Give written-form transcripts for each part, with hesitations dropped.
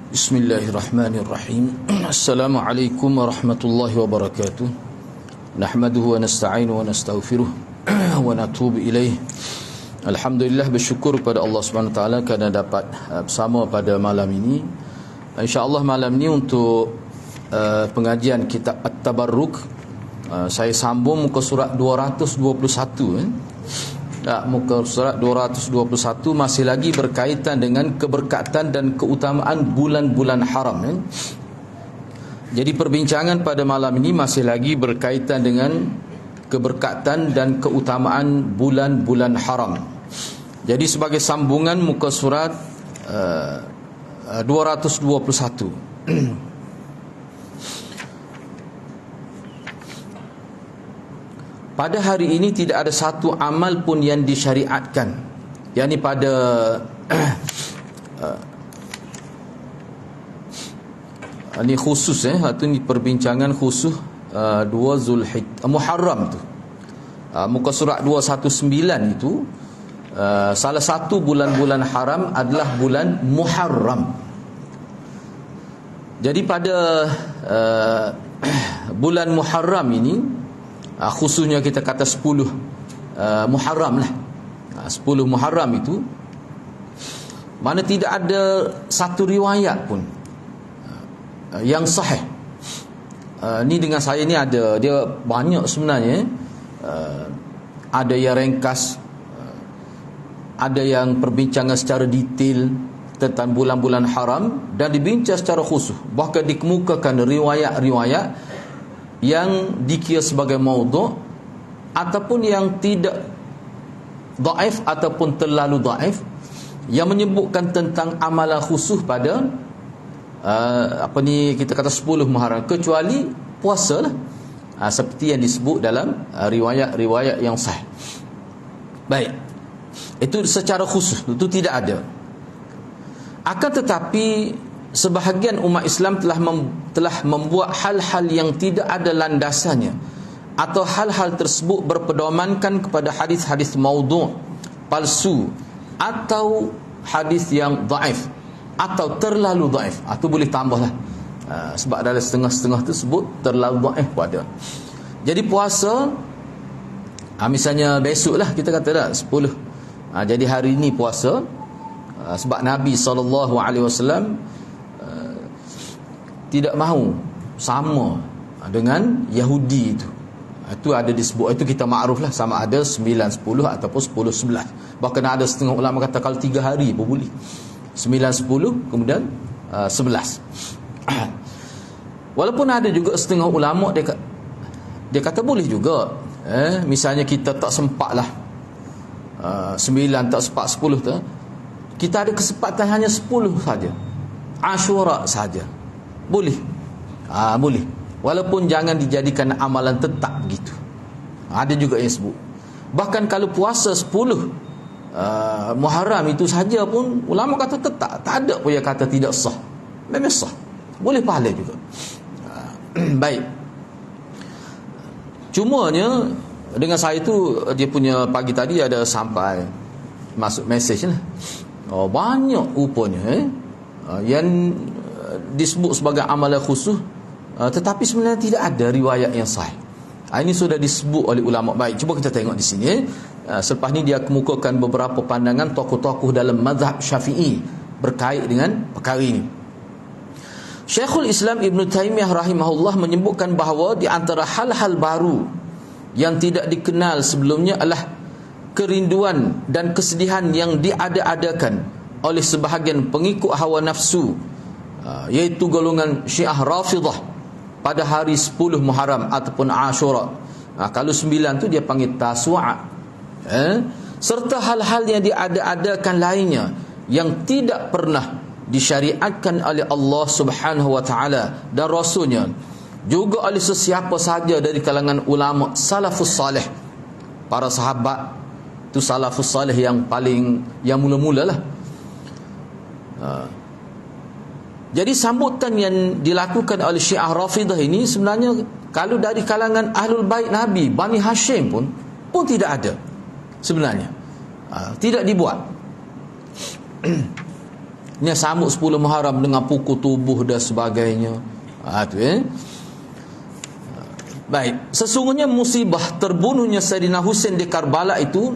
Bismillahirrahmanirrahim. Assalamualaikum warahmatullahi wabarakatuh. Nahmaduhu wa nasta'inu wa nastaghfiruh wa natubu ilaih. Alhamdulillah, bersyukur kepada Allah Subhanahu wa taala kerana dapat bersama pada malam ini. Insya-Allah malam ini untuk pengajian kitab At-Tabarruk, saya sambung muka surat 221 muka surat 221 masih lagi berkaitan dengan keberkatan dan keutamaan bulan-bulan haram. Jadi perbincangan pada malam ini masih lagi berkaitan dengan keberkatan dan keutamaan bulan-bulan haram. Jadi sebagai sambungan muka surat 221. Pada hari ini tidak ada satu amal pun yang disyariatkan. Yakni pada ini khusus atau ini perbincangan khusus 2 Zulhijjah Muharram tu. Muka surat 219 itu salah satu bulan-bulan haram adalah bulan Muharram. Jadi pada bulan Muharram ini, khususnya kita kata 10 Muharram lah. 10 Muharram itu mana tidak ada satu riwayat pun yang sahih. Ni dengan saya ni ada, dia banyak sebenarnya. Ada yang ringkas, ada yang perbincangan secara detail tentang bulan-bulan haram dan dibincang secara khusus. Bahkan dikemukakan riwayat-riwayat yang dikira sebagai maudhu' ataupun yang tidak dhaif ataupun terlalu dhaif, yang menyebutkan tentang amalan khusus pada kita kata 10 Muharram, kecuali puasa lah, seperti yang disebut dalam riwayat-riwayat yang sahih. Baik, itu secara khusus, itu tidak ada. Akan tetapi sebahagian umat Islam telah membuat hal-hal yang tidak ada landasannya, atau hal-hal tersebut berpedomankan kepada hadis-hadis maudhu', palsu, atau hadis yang dhaif atau terlalu dhaif. Atau boleh tambahlah, sebab dalam setengah-setengah tersebut terlalu dhaif pun ada. Jadi puasa, misalnya besoklah kita kata dah 10, jadi hari ini puasa, sebab Nabi SAW tidak mahu sama dengan Yahudi itu. Itu ada disebut, itu kita makruf lah, sama ada 9-10 ataupun 10-11. Bahkan ada setengah ulama kata kalau 3 hari pun boleh, 9-10 kemudian 11. Walaupun ada juga setengah ulama dia kata boleh juga, misalnya kita tak sempat lah 9 tak sempat 10 tu, kita ada kesempatan hanya 10 saja, Ashura saja, boleh. Boleh. Walaupun jangan dijadikan amalan tetap begitu. Ada juga yang sebut. Bahkan kalau puasa 10 Muharram itu saja pun ulama kata tetap, tak ada pun yang kata tidak sah. Memang sah. Boleh pahala juga. Baik. Cumanya dengan saya tu, dia punya pagi tadi ada sampai masuk mesej lah. Banyak rupanya yang disebut sebagai amalan khusus, tetapi sebenarnya tidak ada riwayat yang sahih. Ini sudah disebut oleh ulama. Baik, cuba kita tengok di sini. Selepas ni dia kemukakan beberapa pandangan tokoh-tokoh dalam mazhab Syafi'i berkait dengan perkara ini. Syekhul Islam Ibn Taymiyah rahimahullah menyebutkan bahawa di antara hal-hal baru yang tidak dikenal sebelumnya adalah kerinduan dan kesedihan yang diada-adakan oleh sebahagian pengikut hawa nafsu, iaitu golongan Syiah Rafidah pada hari 10 Muharram ataupun Ashura. Kalau 9 tu dia panggil Tasu'a. Serta hal-hal yang diada-adakan lainnya yang tidak pernah disyariatkan oleh Allah Subhanahu wa taala dan rasulnya, juga oleh sesiapa sahaja dari kalangan ulama salafus salih, para sahabat tu salafus salih yang paling yang mula-mula lah. Jadi sambutan yang dilakukan oleh Syiah Rafidah ini sebenarnya kalau dari kalangan Ahlul Bait Nabi, Bani Hashim pun tidak ada sebenarnya. Tidak dibuat. Ni sambut 10 Muharram dengan pukul tubuh dan sebagainya. Tu Baik, sesungguhnya musibah terbunuhnya Sayyidina Husain di Karbala itu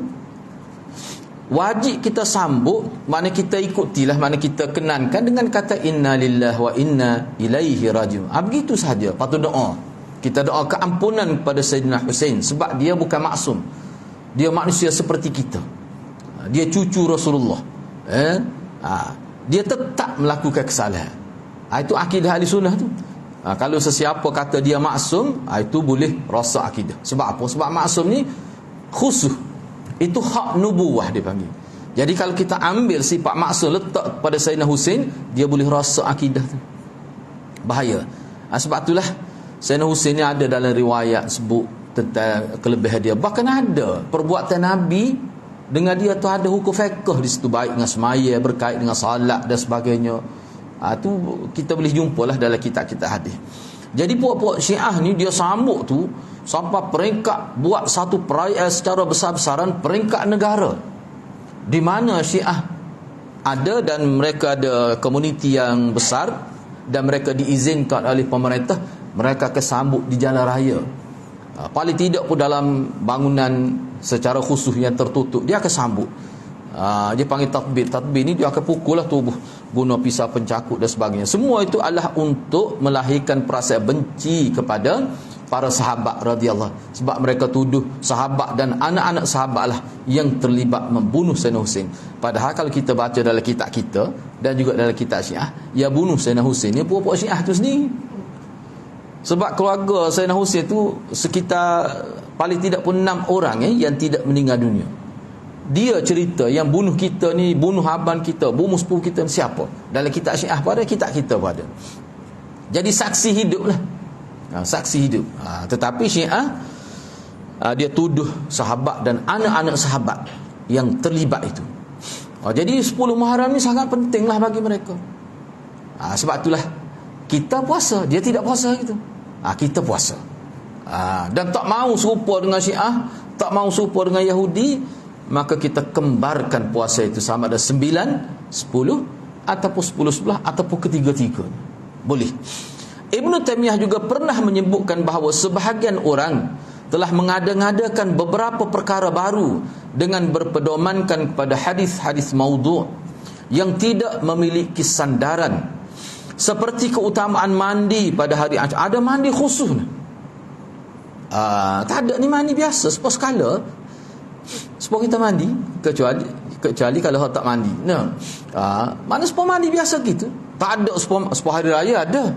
wajib kita sambut, mana kita ikutilah, mana kita kenankan dengan kata inna lillahi wa inna ilaihi rajiun. Begitu sahaja. Patut doa. Kita doa keampunan kepada Sayyidina Husain sebab dia bukan maksum. Dia manusia seperti kita. Dia cucu Rasulullah. Dia tetap melakukan kesalahan. Itu akidah ahli sunnah tu. Kalau sesiapa kata dia maksum, itu boleh rasa akidah. Sebab apa? Sebab maksum ni khusus. Itu hak nubuwah dia panggil. Jadi kalau kita ambil sifat maksum letak pada Sayyidina Husain, dia boleh rasa akidah tu. Bahaya. Sebab itulah Sayyidina Husain ni ada dalam riwayat sebut tentang kelebihan dia. Bahkan ada perbuatan Nabi dengan dia tu ada hukum fiqh di situ, baik dengan semaya, berkait dengan salat dan sebagainya. Tu kita boleh jumpalah dalam kitab-kitab hadis. Jadi puak-puak Syiah ni dia sambut tu sampai peringkat buat satu perayaan secara besar-besaran peringkat negara, di mana Syiah ada dan mereka ada komuniti yang besar dan mereka diizinkan oleh pemerintah, mereka kesambut di jalan raya. Paling tidak pun dalam bangunan secara khusus yang tertutup dia akan sambut. Dia panggil tatbir. Tatbir ni dia akan pukul lah tubuh, guna pisau pencakut dan sebagainya. Semua itu adalah untuk melahirkan perasaan benci kepada para sahabat radhiyallahu, sebab mereka tuduh sahabat dan anak-anak sahabat lah yang terlibat membunuh Sayyidina Husain. Padahal kalau kita baca dalam kitab kita dan juga dalam kitab Syiah, ya bunuh Sayyidina Husain ni puak-puak Syiah tu sendiri. Sebab keluarga Sayyidina Husain tu sekitar paling tidak pun 6 orang yang tidak meninggal dunia. Dia cerita yang bunuh kita ni, bunuh abang kita, bunuh sepupu kita ni siapa? Dalam kitab Syiah pada, kitab kita pada. Jadi saksi hidup lah. Saksi hidup. Tetapi Syiah dia tuduh sahabat dan anak-anak sahabat yang terlibat itu. Jadi 10 Muharram ni sangat penting lah bagi mereka. Sebab itulah kita puasa, dia tidak puasa gitu. Kita puasa. Dan tak mahu serupa dengan Syiah, tak mahu serupa dengan Yahudi, maka kita kembarkan puasa itu sama ada 9, 10 ataupun 10, 11 ataupun ketiga-tiga. Boleh. Ibn Taymiyah juga pernah menyebutkan bahawa sebahagian orang telah mengada-ngadakan beberapa perkara baru dengan berpedomankan kepada hadis-hadis maudhu' yang tidak memiliki sandaran, seperti keutamaan mandi pada hari Ashura. Ada mandi khusus. Tak ada ni mandi biasa sebuah skala. Supaya kita mandi, kecuali kalau tak mandi. Mana supaya mandi biasa gitu. Tak ada supaya hari raya ada.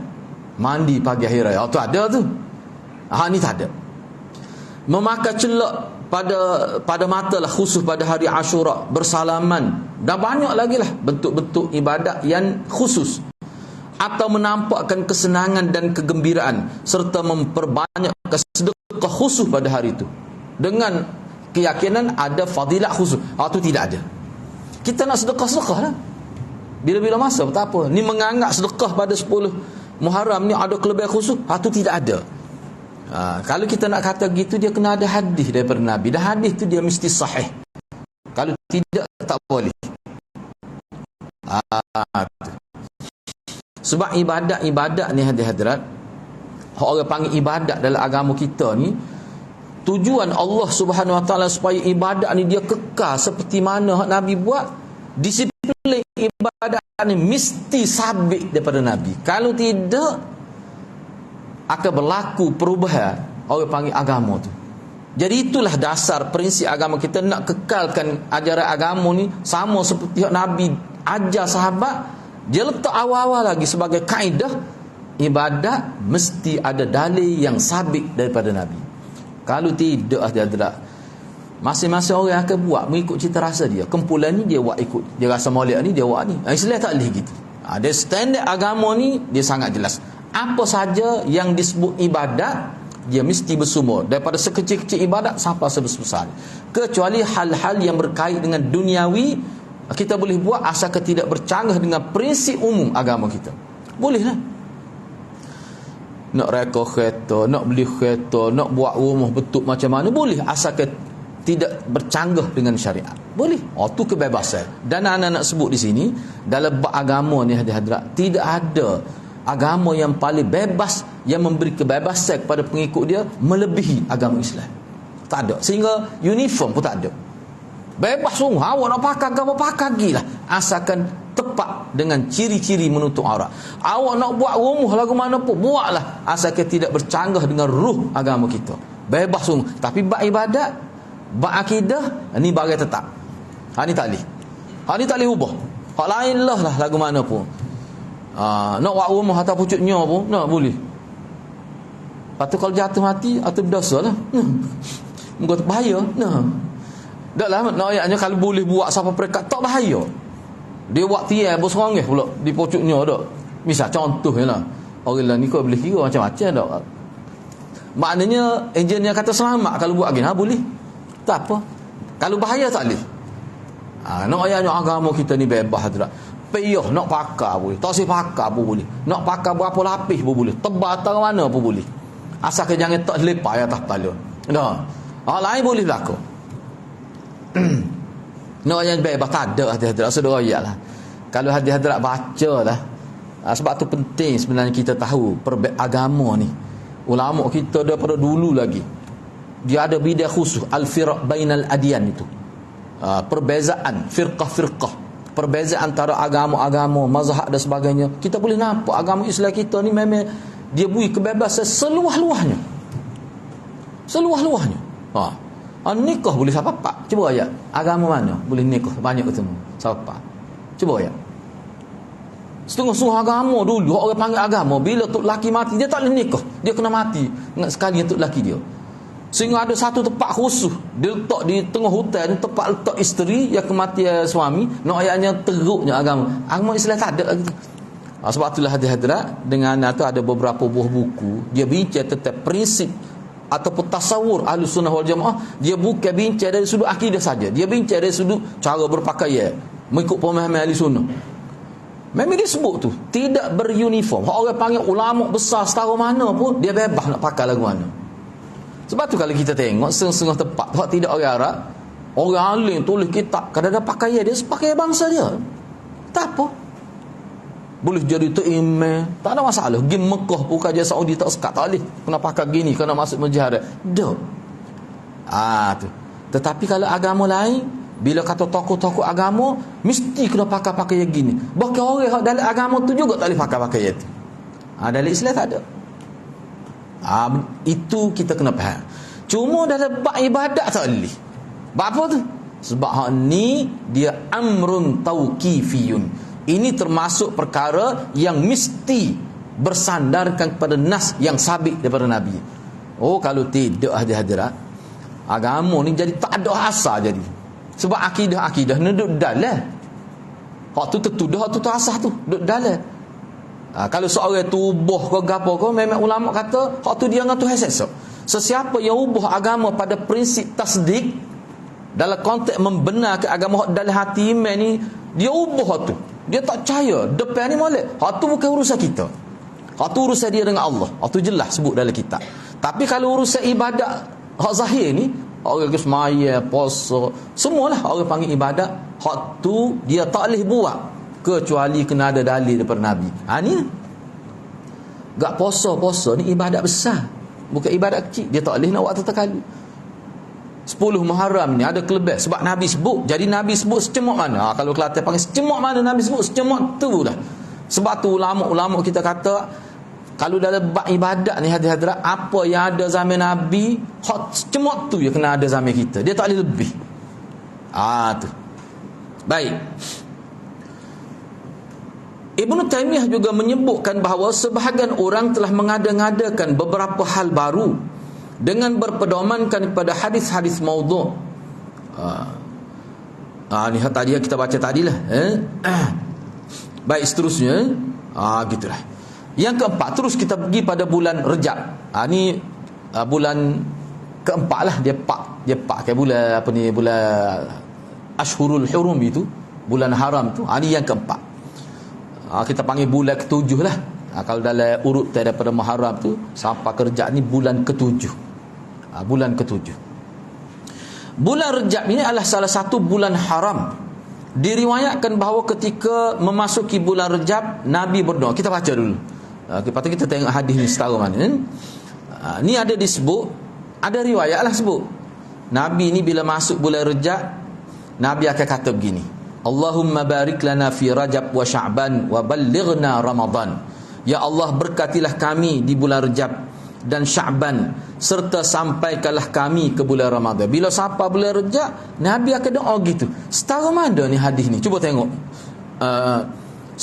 Mandi pagi hari raya. Tu ada tu. Ni tak ada. Memakai celak pada mata lah, khusus pada hari Ashura, bersalaman, dan banyak lagi lah bentuk-bentuk ibadat yang khusus, atau menampakkan kesenangan dan kegembiraan serta memperbanyakkan sedekah khusus pada hari itu dengan keyakinan ada fadilat khusus. Itu tidak ada. Kita nak sedekah-sedekah lah bila-bila masa, tak apa. Ni menganggap sedekah pada 10 Muharram ni ada kelebihan khusus, itu tidak ada. Kalau kita nak kata gitu, dia kena ada hadis daripada Nabi, dan hadis tu dia mesti sahih. Kalau tidak, tak boleh. Sebab ibadat-ibadat ni hadirat, orang panggil ibadat dalam agama kita ni, tujuan Allah Subhanahu Wa Taala supaya ibadat ni dia kekal seperti mana Nabi buat. Disiplin ibadat ni mesti sabit daripada Nabi. Kalau tidak, akan berlaku perubahan, orang panggil agama tu. Jadi itulah dasar prinsip agama kita, nak kekalkan ajaran agama ni sama seperti Nabi ajar sahabat. Dia letak awal-awal lagi sebagai kaedah, ibadat mesti ada dalil yang sabit daripada Nabi. Kalau tidak, masing-masing orang akan buat mengikut cita rasa dia. Kumpulan ni dia buat ikut, dia rasa molek ni dia buat ni. Islam tak boleh gitu. Dia standard agama ni dia sangat jelas. Apa saja yang disebut ibadat, dia mesti bersumber daripada sekecil-kecil ibadat sampai sebesar-besar. Kecuali hal-hal yang berkait dengan duniawi, kita boleh buat asalkan tidak bercanggah dengan prinsip umum agama kita. Bolehlah. Nak reka kereta, nak beli kereta, nak buat rumah bentuk macam mana, boleh asalkan tidak bercanggah dengan syariat. Boleh. Tu kebebasan. Dan anak-anak sebut di sini, dalam bab agama ni hadirat, tidak ada agama yang paling bebas, yang memberi kebebasan kepada pengikut dia melebihi agama Islam. Tak ada. Sehingga uniform pun tak ada. Bebas sungguh. Awak nak pakai agama, pakai gilah. Asalkan tepat dengan ciri-ciri menutup aurat. Awak nak buat rumuh lagu mana pun, buatlah. Asalkan tidak bercanggah dengan ruh agama kita. Bebas sungguh. Tapi bab ibadat, bab akidah, ni bagai tetap. Ni tak boleh. Ni tak boleh ubah. Hak lain lah lagu mana pun. Nak buat rumah atau pucuknya pun nak boleh. Lepas tu kalau jatuh mati atau berdosa lah. Muka tu bahaya. Tak lah, nak ayatnya kalau boleh buat siapa perekat, tak bahaya. Dia buat tiang berserangih pula di pucuknya tak. Misal contohnya lah, orang lain ni kau boleh kira macam-macam tak. Maknanya engineer kata selamat kalau buat gini, boleh. Tak apa. Kalau bahaya tak boleh. Nak ayatnya agama kita ni bebas tak. Payah nak pakai boleh, tak usah pakai pun boleh. Nak pakai berapa lapis pun boleh. Tebal atau mana pun boleh. Asalkan jangan tak lepas atas kepala. Dah. Lain boleh berlaku. Nak yang bebas tak ada hadirat saudara ayatlah. Kalau hadirat baca lah. Sebab tu penting sebenarnya kita tahu agama ni. Ulama kita daripada dulu lagi, dia ada bidang khusus al-firaq bainal adyan itu. Perbezaan firqah-firqah, perbezaan antara agama-agama, mazhab dan sebagainya. Kita boleh nampak agama Islam kita ni memang dia beri kebebasan seluah-luahnya. Seluah-luahnya. Nikah boleh siapa pak? Cuba ayat. Agama mana boleh nikah banyak ketemu? Siapa? Cuba ayat. Setengah-setengah agama dulu orang panggil agama, bila tok laki mati dia tak boleh nikah. Dia kena mati sekali tok laki dia. Sehingga ada satu tempat khusus dia letak di tengah hutan, tempat letak isteri yang kematian suami. Nak ayatnya teruknya agama. Agama Islam tak ada lagi. Sebab itulah hadirat dengan itu ada beberapa buah buku dia bincang tentang prinsip ataupun tasawur Ahlus Sunnah wal Jamaah. Dia bukan bincang dari sudut akidah saja, dia bincang dari sudut cara berpakaian mengikut pemahaman Ahlus Sunnah. Memang dia sebut tu tidak beruniform. Orang panggil ulama besar setara mana pun dia bebas nak pakai lagu mana. Sebab tu kalau kita tengok setengah-setengah tempat hak tidak orang Arab, orang alim tulis kitab, kadang-kadang pakaian dia sepakaian bangsa dia. Tak apa. Boleh jadi tu imam, tak ada masalah. Pergi Mekah pun kerja Saudi tak sekat, tak boleh. Kena pakai gini, kena masuk masjid. Dah. Tu. Tetapi kalau agama lain, bila kata tokoh-tokoh agama, mesti kena pakai pakaian gini. Bahkan orang dalam agama tu juga tak boleh pakai pakaian tu. Dalam Islam tak ada. Itu kita kena faham. Cuma dalam bab ibadat tak boleh. Bab apa tu? Sebab hak ni dia amrun tauqifiyun. Ini termasuk perkara yang mesti bersandarkan kepada nas yang sabit daripada Nabi. Kalau tidak hadirat, agama ni jadi tak ada asal jadi. Sebab akidah-akidah ni duduk dalam. Hak tu tertuduh, hak tu asal tu duduk dalam. Kalau seorang tu ubah ke gapo ke, memang ulama kata hak tu dia dengan Tuhan sesok. Sesiapa yang ubah agama pada prinsip tasdik dalam konteks membenarkan agama dalam hati iman ni, dia ubah hak tu. Dia tak percaya depan ni molek. Hak tu bukan urusan kita. Hak tu urusan dia dengan Allah. Hak tu jelas sebut dalam kitab. Tapi kalau urusan ibadat hak zahir ni, orang ke semaya, puasa, semualah orang panggil ibadat, hak tu dia tak boleh buat kecuali kena ada dalil daripada Nabi. Ni gak puasa ni ibadat besar, bukan ibadat kecil. Dia tak boleh nak buat terkali. 10 Muharram ni ada kelebihan sebab Nabi sebut. Jadi Nabi sebut secemok mana? Kalau Kelantan panggil secemok mana, Nabi sebut secemok tu lah. Sebab tu ulama-ulama kita kata kalau dalam bab ibadat ni hadirat, apa yang ada zaman Nabi, hot secemok tu ya kena ada zaman kita. Dia tak boleh lebih. Tu. Baik. Ibnu Taimiyah juga menyebutkan bahawa sebahagian orang telah mengada-ngadakan beberapa hal baru dengan berpedomankan kepada hadis-hadis maudhu'. Ni tadi kita baca tadilah. Baik, seterusnya gitulah. Yang keempat, terus kita pergi pada bulan Rejab. Ni bulan keempat lah. Dia pak kayak bulan apa ni, bulan Ashhurul Hurum itu, bulan haram tu. Ni yang keempat. Kita panggil bulan ketujuh lah. Kalau dalam urut daripada Muharram tu sampai ke Rejab ni bulan ketujuh. Bulan ketujuh. Bulan Rejab ini adalah salah satu bulan haram. Diriwayatkan bahawa ketika memasuki bulan Rejab, Nabi berdoa. Kita baca dulu. Lepas tu kita tengok hadis ni setara mana. Ni ada disebut, ada riwayat lah sebut. Nabi ni bila masuk bulan Rejab, Nabi akan kata begini. Allahumma barik lana fi Rajab wa Sya'ban wa ballighna Ramadan. Ya Allah, berkatilah kami di bulan Rejab dan Sya'ban, serta sampaikanlah kami ke bulan Ramadan. Bila sampai bulan Rejab, Nabi akan doa gitu. Setara mana ni hadis ni? Cuba tengok. 122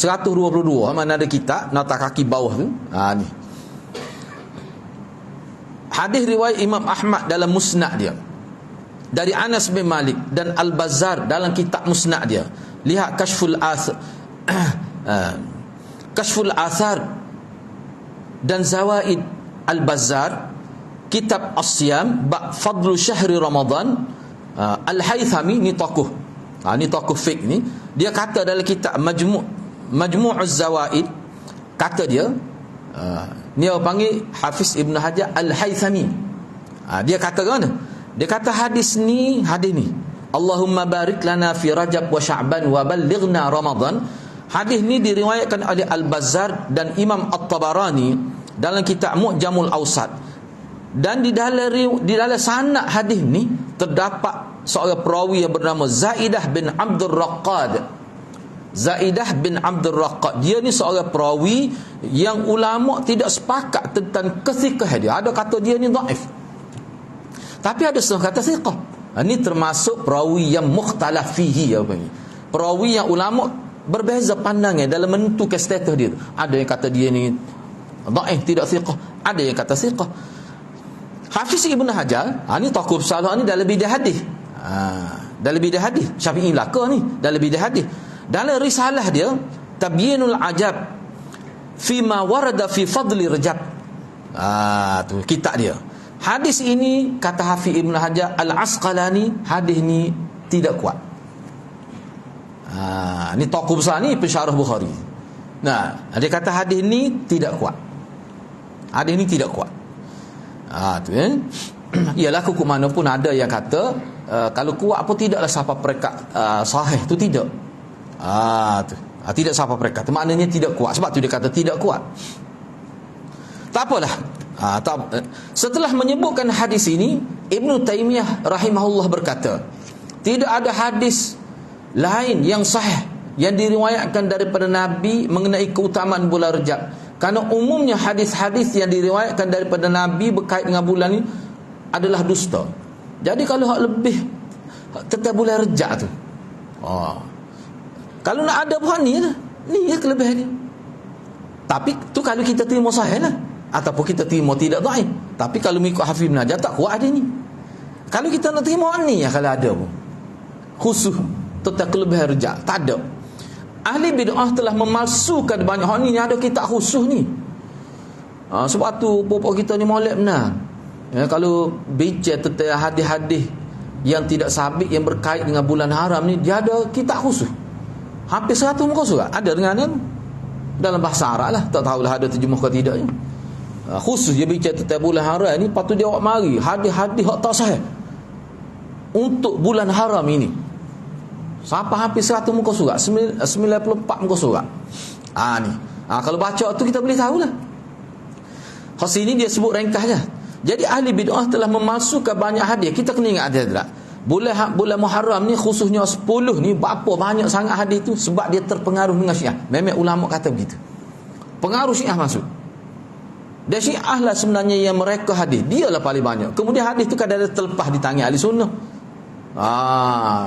mana ada kitab nota kaki bawah tu. Ni. Hadis riwayat Imam Ahmad dalam Musnad dia. Dari Anas bin Malik dan Al-Bazzar dalam kitab Musnad dia. Lihat Kashful Athar dan Zawaid Al-Bazzar, kitab As-Siyam, Fadlu Syahri Ramadan, Al-Haythami, ni tokoh. Ni tokoh fiqh ni. Dia kata dalam kitab Majmu'uz Zawaid, kata dia, ni orang panggil Hafiz Ibn Hajar Al-Haythami. Dia kata mana? Dia kata hadis ni, Allahumma barik lana fi Rajab wa Sya'ban wa ballighna Ramadan. Hadis ni diriwayatkan oleh Al-Bazzar dan Imam At-Tabarani dalam kitab Mu'jamul Awsat. Dan di dalam sanad hadis ni terdapat seorang perawi yang bernama Zaidah bin Abdul Raqqad. Dia ni seorang perawi yang ulama tidak sepakat tentang kesikah dia. Ada kata dia ni dhaif, tapi ada setengah kata thiqah. Ini termasuk perawi yang mukhtalaf fihi, perawi yang ulama berbeza pandangan dalam menentukan status dia. Ada yang kata dia ni dhaif, tidak thiqah. Ada yang kata thiqah. Hafiz Ibn Hajar, ni tokoh besar ni dalam bidang hadis. Dalam bidang hadis, Syafi'i belaka ni dalam bidang hadis. Dalam risalah dia Tabyinul Ajab fi ma warada fi fadli Rajab. Tu kitab dia. Hadis ini kata Hafiz Ibn Hajar Al-Asqalani, hadis ni tidak kuat. Ni tokoh besar ni pensyarah Bukhari. Nah, dia kata hadis ni tidak kuat. Hadis ni tidak kuat. Tu ialah hukum mana pun ada yang kata kalau kuat apa tidaklah siapa perekat sahih tu tidak. Tidak siapa perekat tu maknanya tidak kuat. Sebab tu dia kata tidak kuat. Tak apalah. Setelah menyebutkan hadis ini, Ibn Taymiyah rahimahullah berkata, tidak ada hadis lain yang sahih yang diriwayatkan daripada Nabi mengenai keutamaan bulan Rejab. Kerana umumnya hadis-hadis yang diriwayatkan daripada Nabi berkait dengan bulan ini adalah dusta. Jadi kalau hak lebih tentang bulan Rejab tu, kalau nak ada bukan ni lah, ni ya kelebihan dia. Tapi tu kalau kita terima sahih lah, ataupun kita terima tidak dhaif. Tapi kalau mengikut Hafiz Ibn Hajar tak kuat ada ni. Kalau kita nak terima ni ya, kalau ada pun khusus tentang kelebihan Rejab, tak ada. Ahli bid'ah telah memalsukan banyak hal ni, ada kitab khusus ni. Sebab tu pokok kita ni molek benar. Kalau bincang tentang hadis-hadis yang tidak sabit yang berkait dengan bulan haram ni, dia ada kitab khusus. Hampir 100 muka surat ada dengan ni dalam bahasa Arab lah. Tak tahulah ada terjemah ke tidaknya. Khusus dia bincang tentang bulan haram ni, patut dia awak mari hadis-hadis hak tak sahih untuk bulan haram ini. Sampai hampir 100 muka surat, 94 muka surat. Ni. Kalau baca tu kita boleh tahulah. Khas ini dia sebut ringkas je. Jadi ahli bid'ah telah memalsukan banyak hadis. Kita kena ingat ada tak? Bulan Muharram ni khususnya 10 ni berapa banyak sangat hadis tu sebab dia terpengaruh dengan Syiah. Memang ulama kata begitu. Pengaruh Syiah masuk. Dan Syiah lah sebenarnya yang mereka hadis. Dia lah paling banyak. Kemudian hadis tu kadang-kadang terlepas di tangan ahli sunnah.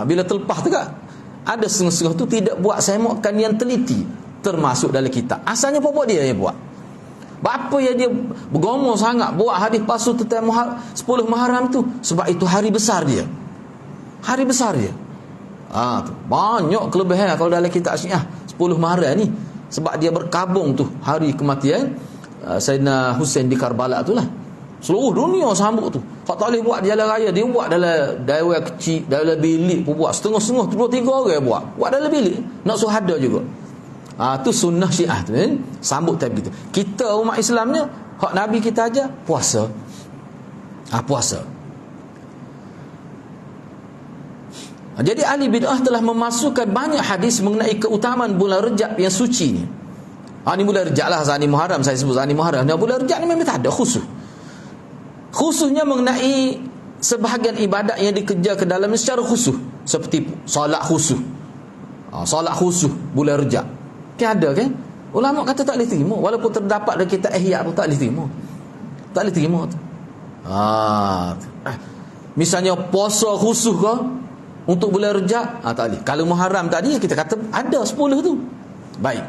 Bila terlepas tu kan ada setengah-setengah tu tidak buat semakkan yang teliti termasuk dalam kitab. Asalnya pokok dia yang buat. Apa yang dia bergomong sangat buat hadis palsu tentang 10 Muharram tu sebab itu hari besar dia. Hari besar dia. Tu banyak kelebihan kalau dalam kitab Syiah 10 Muharram ni sebab dia berkabung tu hari kematian Sayyidina Husain di Karbala tu lah. Seluruh dunia sambut tu. Hak tak boleh buat di jalan raya, dia buat dalam daerah kecil, dalam bilik pun buat. Setengah-setengah tu 2-3 orang buat. Buat dalam bilik. Nak suhada juga. Tu sunnah Syiah tu kan. Sambut tak begitu. Kita umat Islam ni, hak Nabi kita aja puasa. Puasa. Jadi ahli bid'ah telah memasukkan banyak hadis mengenai keutamaan bulan Rejab yang suci ni. Ni bulan Rejab lah, Zani Muharram saya sebut Zani Muharram. Bulan Rejab ni memang tak ada khusus. Khususnya mengenai sebahagian ibadat yang dikerja ke dalamnya secara khusus, seperti solat khusus. Solat khusus bulan Rejab. Kan ada kan? Ulama kata tak boleh terima, walaupun terdapat dalam kitab Ihya pun tak boleh terima. Tak boleh terima tu. Misalnya puasa khusus ke untuk bulan Rejab, tak boleh. Kalau Muharram tadi kita kata ada 10 tu. Baik.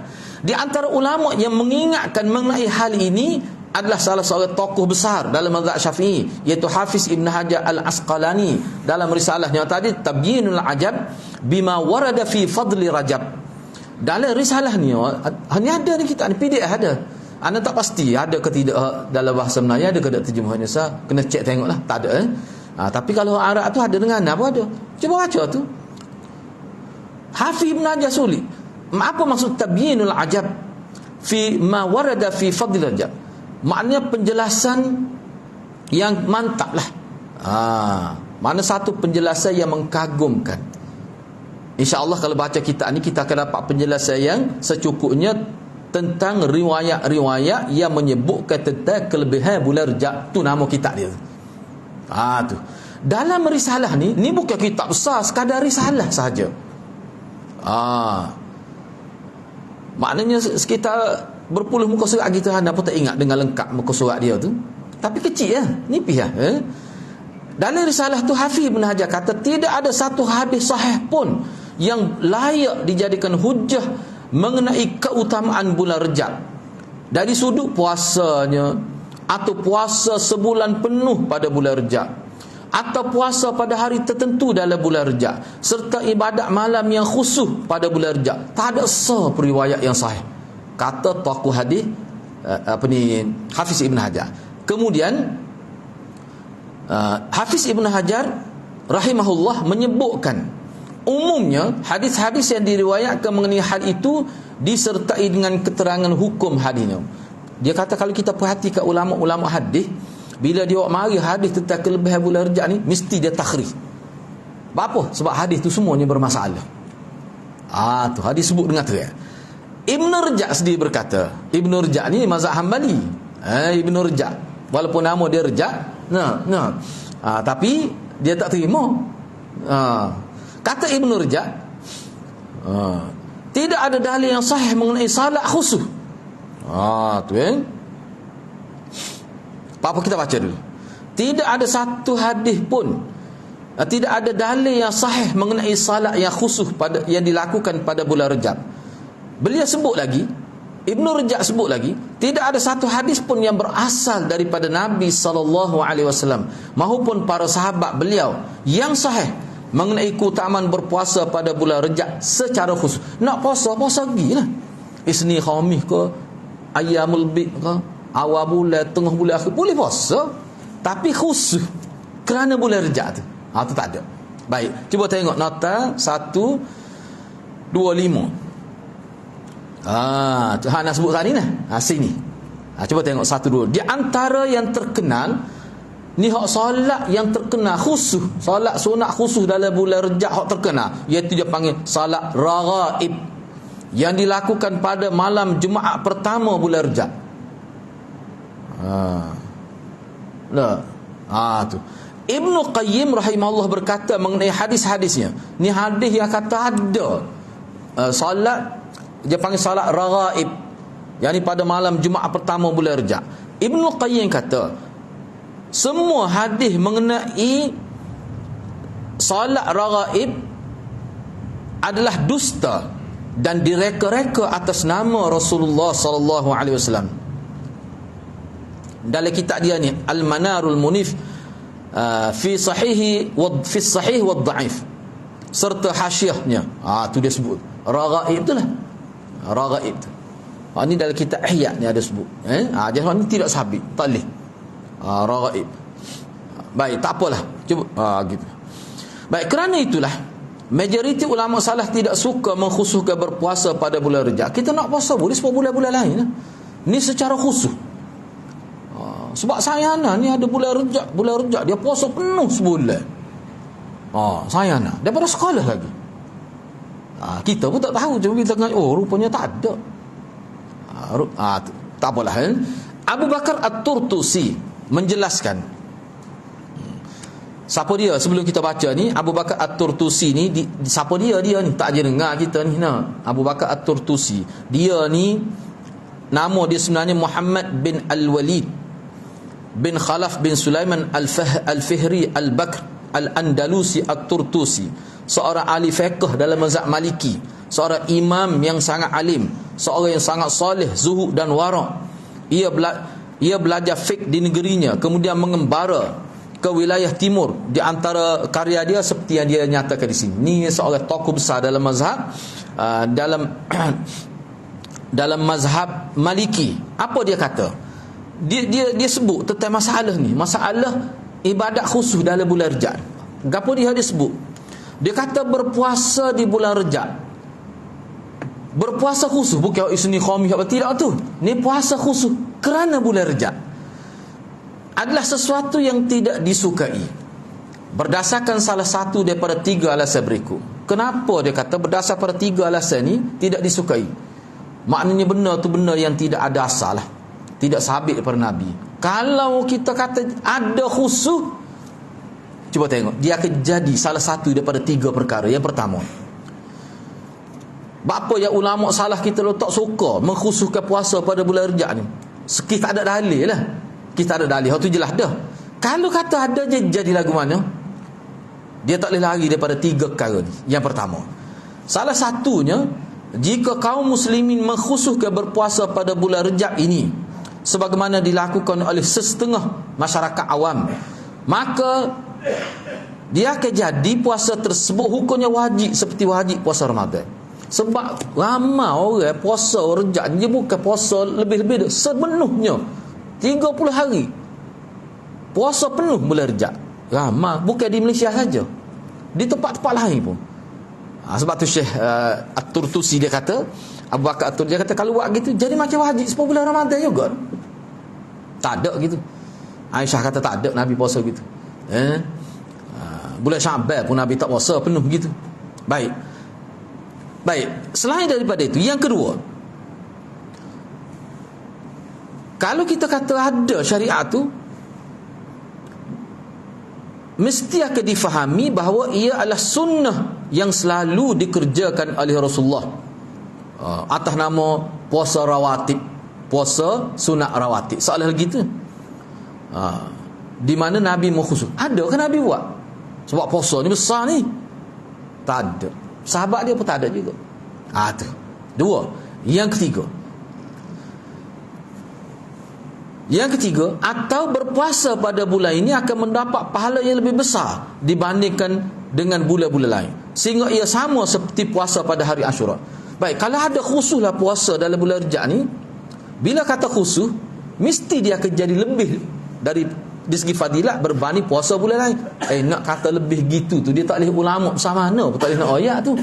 Di antara ulama yang mengingatkan mengenai hal ini adalah salah seorang tokoh besar dalam mazhab Syafi'i, iaitu Hafiz Ibn Hajar Al-Asqalani dalam risalahnya tadi Tabyinul Ajab bima warada fi fadli Rajab. Dalam risalah ni hanya ada ni kita ni PDF ada. Anda tak pasti ada ke tidak dalam bahasa Melayu, ada ke tidak terjemahannya, kena cek tengoklah. Tak ada tapi kalau Arab tu ada dengan apa ada. Cuba baca tu. Hafiz Ibn Hajar sulit. Apa maksud tabyinul ajab fi ma warada fi fadl Rajab? Maknanya penjelasan yang mantap lah. Mana satu penjelasan yang mengkagumkan. InsyaAllah kalau baca kitab ni kita akan dapat penjelasan yang secukupnya tentang riwayat-riwayat yang menyebutkan tentang kelebihan bulan Rejab. Tu nama kitab dia. Tu. Dalam risalah ni bukan kitab besar, sekadar risalah sahaja. Maknanya sekitar berpuluh muka surat kita, anda pun tak ingat dengan lengkap muka surat dia tu. Tapi kecil nipis Dalam risalah tu Hafiz Ibn Hajar kata tidak ada satu hadis sahih pun yang layak dijadikan hujah mengenai keutamaan bulan Rejab dari sudut puasanya, atau puasa sebulan penuh pada bulan Rejab, atau puasa pada hari tertentu dalam bulan Rejab, serta ibadat malam yang khusus pada bulan Rejab. Tak ada periwayat yang sahih, kata tokoh hadis Hafiz Ibn Hajar. Kemudian Hafiz Ibn Hajar rahimahullah menyebutkan umumnya hadis-hadis yang diriwayatkan mengenai hal itu disertai dengan keterangan hukum hadisnya. Dia kata kalau kita perhatikan ulama-ulama hadis, bila dia mari hadis tentang kelebihan bulan Rejab ni, mesti dia takhrij. Apa? Sebab hadis tu semuanya bermasalah. Tu hadis sebut dengan terang. Ibn Rejab sendiri berkata, Ibn Rejab ni mazhab Hanbali. Ibn Rejab, walaupun nama dia Rejab, tapi dia tak terima. Kata Ibn Rejab, tidak ada dalil yang sahih mengenai salat khusus. Tu apa kita baca dulu. Tidak ada satu hadis pun, tidak ada dalil yang sahih mengenai salat yang khusus yang dilakukan pada bulan Rejab. Beliau sebut lagi, Ibn Rejab sebut lagi, tidak ada satu hadis pun yang berasal daripada Nabi SAW maupun para sahabat beliau yang sahih mengenai keutamaan berpuasa pada bulan Rejab secara khusus. Nak puasa pergi lah. Isni khamis ke, Ayyamul Bid ke, awal bulan, tengah bulan akhir, boleh puasa. Tapi khusus kerana bulan Rejab tu, tu tak ada. Baik, cuba tengok nota 125. Nak sebut tadi nah. Sini. Cuba tengok 1, 2. Di antara yang terkenal ni hak solat yang terkenal khusus, solat sunat khusus dalam bulan Rejab hak terkenal, iaitu dia panggil salat raghaib yang dilakukan pada malam Jumaat pertama bulan Rejab. Tu. Ibnu Qayyim rahimahullah berkata mengenai hadis-hadisnya. Ni hadis yang kata ada salat, dia panggil salat raghaib, yakni pada malam Jumaat pertama bulan Rejab. Ibnu Qayyim kata semua hadis mengenai salat raghaib adalah dusta dan direka-reka atas nama Rasulullah sallallahu alaihi wasallam. Dalam kitab dia ni Al-Manarul Munif fi sahih wa dhaif, serta hasyiahnya, tu dia sebut raghaib tu lah. Raghaib tu. Ni dalam kitab Ihya ni ada sebut. Jadi ni tidak sabit, tak boleh. Raghaib. Baik, tak apalah. Cuba gitu. Baik, kerana itulah majoriti ulama salaf tidak suka mengkhususkan berpuasa pada bulan Rejab. Kita nak puasa boleh sebab bulan-bulan lain lah. Ni secara khusus. Sebab sayana ni ada bulan Rejab dia puasa penuh sebulan. Saya nak daripada sekolah lagi. Kita pun tak tahu, cuma kita tengok, rupanya tak ada. Tak apalah. Abu Bakar At-Turtusi menjelaskan. Siapa dia sebelum kita baca ni? Abu Bakar At-Turtusi ni siapa dia ni? Tak je dengar kita ni. Abu Bakar At-Turtusi. Dia ni nama dia sebenarnya Muhammad bin Al-Walid bin Khalaf bin Sulaiman Al-Fihri Al-Bakr Al-Andalusi At-Turtusi, seorang ahli fiqh dalam mazhab Maliki, seorang imam yang sangat alim, seorang yang sangat soleh, zuhud dan wara'. Ia belajar fiqh di negerinya, kemudian mengembara ke wilayah timur. Di antara karya dia seperti yang dia nyatakan di sini. Ini seorang tokoh besar dalam mazhab dalam mazhab Maliki. Apa dia kata? Dia sebut tentang masalah ni, masalah ibadat khusus dalam bulan Rejab. Gapo dia sebut? Dia kata berpuasa di bulan Rejab, berpuasa khusus, bukan Isnin Khamis apa tidak tu. Ni puasa khusus kerana bulan Rejab adalah sesuatu yang tidak disukai berdasarkan salah satu daripada 3 alasan berikut. Kenapa dia kata berdasar pada 3 alasan ni tidak disukai? Maknanya benda tu benda yang tidak ada asal lah, tidak sabit daripada Nabi. Kalau kita kata ada khusus, cuba tengok, dia akan jadi salah satu daripada 3 perkara. Yang pertama, apa yang ulama salah kita letak suka mengkhususkan puasa pada bulan Rejab ni? Kita tak ada dalil lah. Kita ada dalil, itu jelas dah. Kalau kata ada je, jadi lagu mana? Dia tak boleh lari daripada 3 perkara ni. Yang pertama, salah satunya, jika kaum muslimin mengkhususkan berpuasa pada bulan Rejab ini sebagaimana dilakukan oleh setengah masyarakat awam, maka dia akan jadi puasa tersebut hukumnya wajib seperti wajib puasa Ramadan. Sebab ramai orang puasa Rejab dia bukan puasa lebih-lebih, sepenuhnya 30 hari puasa penuh bulan Rejab. Ramai, bukan di Malaysia saja, di tempat-tempat lain pun. Sebab tu Syekh At-Turtusi dia kata, Abu Bakar At-Turtusi dia kata, kalau buat gitu jadi macam wajib sebab bulan Ramadan juga. Tak ada gitu. Aisyah kata tak ada Nabi puasa gitu. Bulan Syaban pun Nabi tak puasa penuh gitu. Baik. Selain daripada itu, yang kedua, kalau kita kata ada syariat tu, mesti akan difahami bahawa ia adalah sunnah yang selalu dikerjakan oleh Rasulullah atas nama puasa rawatib, puasa sunat rawatib. Soalan lagi tu, di mana Nabi mengkhusus? Ada ke Nabi buat? Sebab puasa ni besar ni. Tak ada. Sahabat dia pun tak ada juga. Tu. 2. Yang ketiga, atau berpuasa pada bulan ini akan mendapat pahala yang lebih besar dibandingkan dengan bulan-bulan lain, sehingga ia sama seperti puasa pada hari Ashura. Baik, kalau ada khususlah puasa dalam bulan Rejab ni, bila kata khusus, mesti dia akan jadi lebih dari segi fadilat berbanding puasa bulan lain. Nak kata lebih gitu tu, dia tak boleh ulama besar mana pun tak boleh nak ayat tu.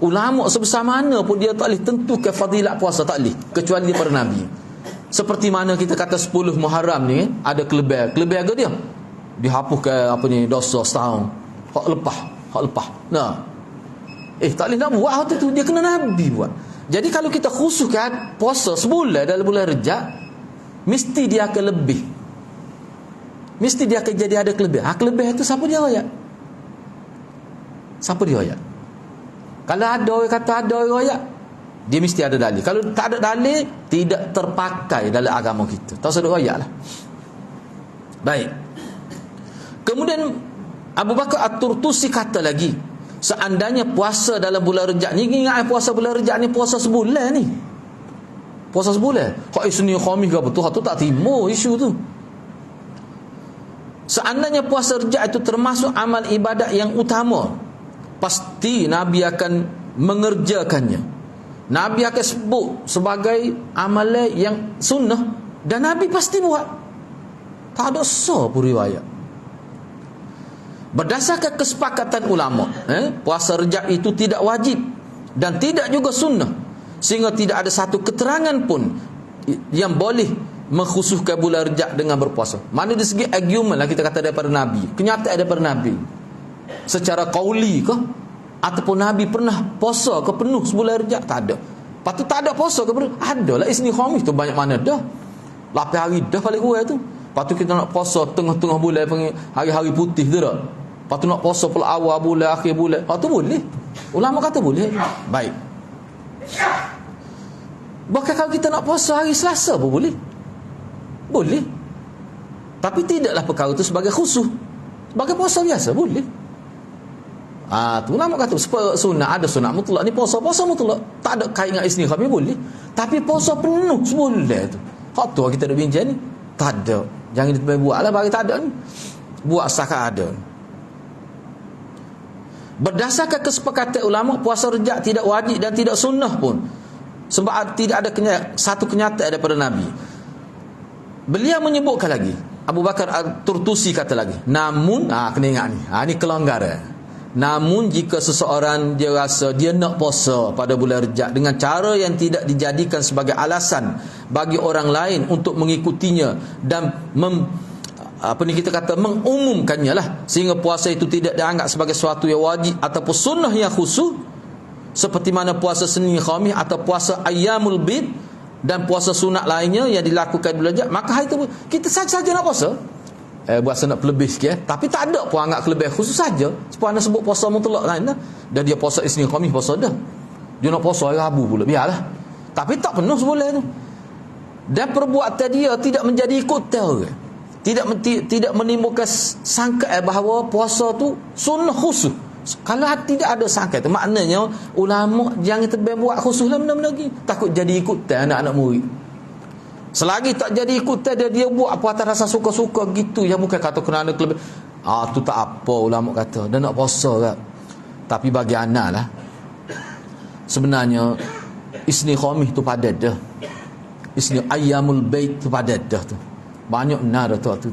Ulama sebesar mana pun dia tak boleh tentukan fadilat puasa, tak boleh, kecuali daripada Nabi. Seperti mana kita kata 10 Muharram ni ada kelebihan ke dia? Dihapuskan apa ni, dosa setahun. Hak lepas. Tak boleh nak buat hal tu, dia kena Nabi buat. Jadi kalau kita khususkan puasa sebulan dalam bulan Rejab, mesti dia akan lebih. Mesti dia akan jadi ada kelebihan. Kelebihan itu siapa dia ayat? Siapa dia ayat? Kalau ada orang kata ada orang ayat, dia mesti ada dalil. Kalau tak ada dalil, tidak terpakai dalam agama kita. Tak usah ada ayat lah. Baik. Kemudian Abu Bakar At-Turtusi kata lagi, seandainya puasa dalam bulan Rejab ni, ingat puasa bulan Rejab ni puasa sebulan ni. Puasa sebulan. Kok Isnin Khamis ke apa tu? Tu tak timur isu tu. Seandainya puasa Rejab itu termasuk amal ibadat yang utama, pasti Nabi akan mengerjakannya. Nabi akan sebut sebagai amalan yang sunnah, dan Nabi pasti buat. Tak ada sah pun riwayat. Berdasarkan kesepakatan ulama, puasa Rejab itu tidak wajib dan tidak juga sunnah, sehingga tidak ada satu keterangan pun yang boleh mengkhususkan bulan Rejab dengan berpuasa. Mana dari segi argument lah kita kata daripada Nabi, kenyataan daripada Nabi. secara qauli ke, ataupun Nabi pernah puasa ke penuh sebulan Rejab? Tak ada. Lepas tu tak ada puasa ke penuh? Ada lah Isnin Khamis tu, banyak mana dah 8 hari dah paling kurang tu. Lepas tu kita nak puasa tengah-tengah bulan, panggil hari-hari putih tu tak? Lepas tu nak puasa pula awal bulan, akhir bulan. Lepas tu boleh. Ulama kata boleh. Baik. Bahkan kalau kita nak puasa hari Selasa pun boleh. Boleh. Tapi tidaklah perkara itu sebagai khusus. Sebagai puasa biasa boleh. Tu ulama kata sunat, ada sunat mutlak. Ni puasa mutlak. Tak ada kait dengan Isnin Khamis boleh. Tapi puasa penuh sebulan tu. Hak tu kita ada bincang ni. Tak ada. Jangan kita buatlah bagi tak ada ni. Buat asalkan ada. Berdasarkan kesepakatan ulama, puasa Rejab tidak wajib dan tidak sunnah pun. Sebab tidak ada satu kenyataan daripada Nabi. Beliau menyebutkan lagi, Abu Bakar Al-Turtusi kata lagi, namun, kena ingat ni, ni kelonggaran. Namun jika seseorang dia rasa dia nak puasa pada bulan Rejab dengan cara yang tidak dijadikan sebagai alasan bagi orang lain untuk mengikutinya dan kita kata mengumumkannya lah, sehingga puasa itu tidak dianggap sebagai sesuatu yang wajib ataupun sunnah yang khusus, seperti mana puasa Senin Khamis atau puasa Ayyamul Bid dan puasa sunat lainnya yang dilakukan bulan Rejab, maka hari itu kita saja nak puasa. Buat nak lebih sikit, tapi tak ada pun anggap kelebihan khusus saja. Sebab anda sebut puasa mutlak lain dah. Dan dia puasa Isnin Khamis puasa dah. Dia nak puasa hari Rabu pula, biarlah. Tapi tak penuh sebulan tu. Dan perbuatan dia tidak menjadi ikutan orang. Tidak menimbulkan sangkaan bahawa puasa tu sunnah khusus. Kalau tidak ada sangkaan tu, maknanya ulama jangan terbiar buat khusus lah benda-benda lagi. Takut jadi ikutan anak-anak murid. Selagi tak jadi ikutan dia buat apa atas rasa suka-suka gitu, yang bukan kata kerana kelebihan. Tu tak apa ulama kata. Dia nak puasa kan. Tapi bagi anak lah, sebenarnya Isnin Khamis tu padat dah. Isnin Ayyamul Bait tu padat dah tu. Banyak benar dah tu.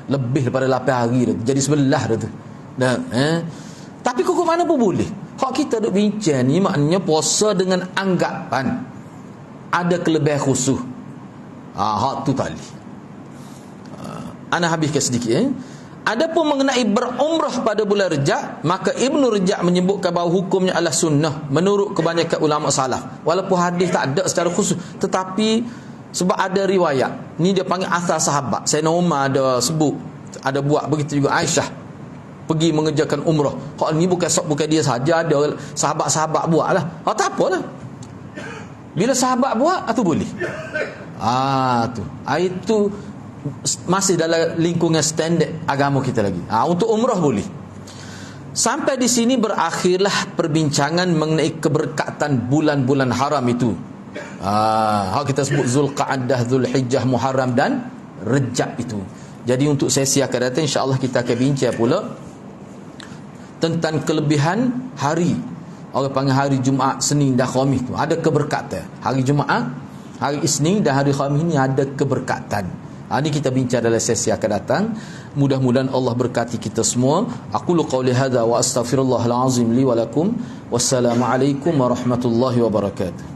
Lebih daripada 8 hari dah. Jadi 11 dah tu. Tapi kok mana pun boleh. Hak kita duk bincang ni maknanya puasa dengan anggapan ada kelebihan khusus. Hak tu tali. Ana habiskan sedikit. Adapun mengenai berumrah pada bulan Rejab, maka Ibnu Rejab menyebutkan bahawa hukumnya adalah sunnah menurut kebanyakan ulama salaf. Walaupun hadis tak ada secara khusus, tetapi sebab ada riwayat. Ni dia panggil asal sahabat. Sayyidina Umar ada sebut, ada buat begitu juga Aisyah pergi mengerjakan umrah. Hak ni bukan dia saja, ada sahabat-sahabat buatlah. Tak apalah. Bila sahabat buat, itu boleh. Itu masih dalam lingkungan standard agama kita lagi. Untuk umrah boleh. Sampai di sini berakhirlah perbincangan mengenai keberkatan bulan-bulan haram itu. Kita sebut Zulqa'dah, Zulhijjah, Muharram dan Rejab itu. Jadi untuk sesi akan datang insya-Allah kita akan bincang pula tentang kelebihan hari. Orang panggil hari Jumaat, Senin dan Khamis tu ada keberkatan. Hari Jumaat, hari Isnin dan hari Khamis ni ada keberkatan. Ini kita bincang dalam sesi akan datang. Mudah-mudahan Allah berkati kita semua. Aqulu qawli hadza wa astaghfirullahal azim li wa lakum. Wassalamualaikum warahmatullahi wabarakatuh.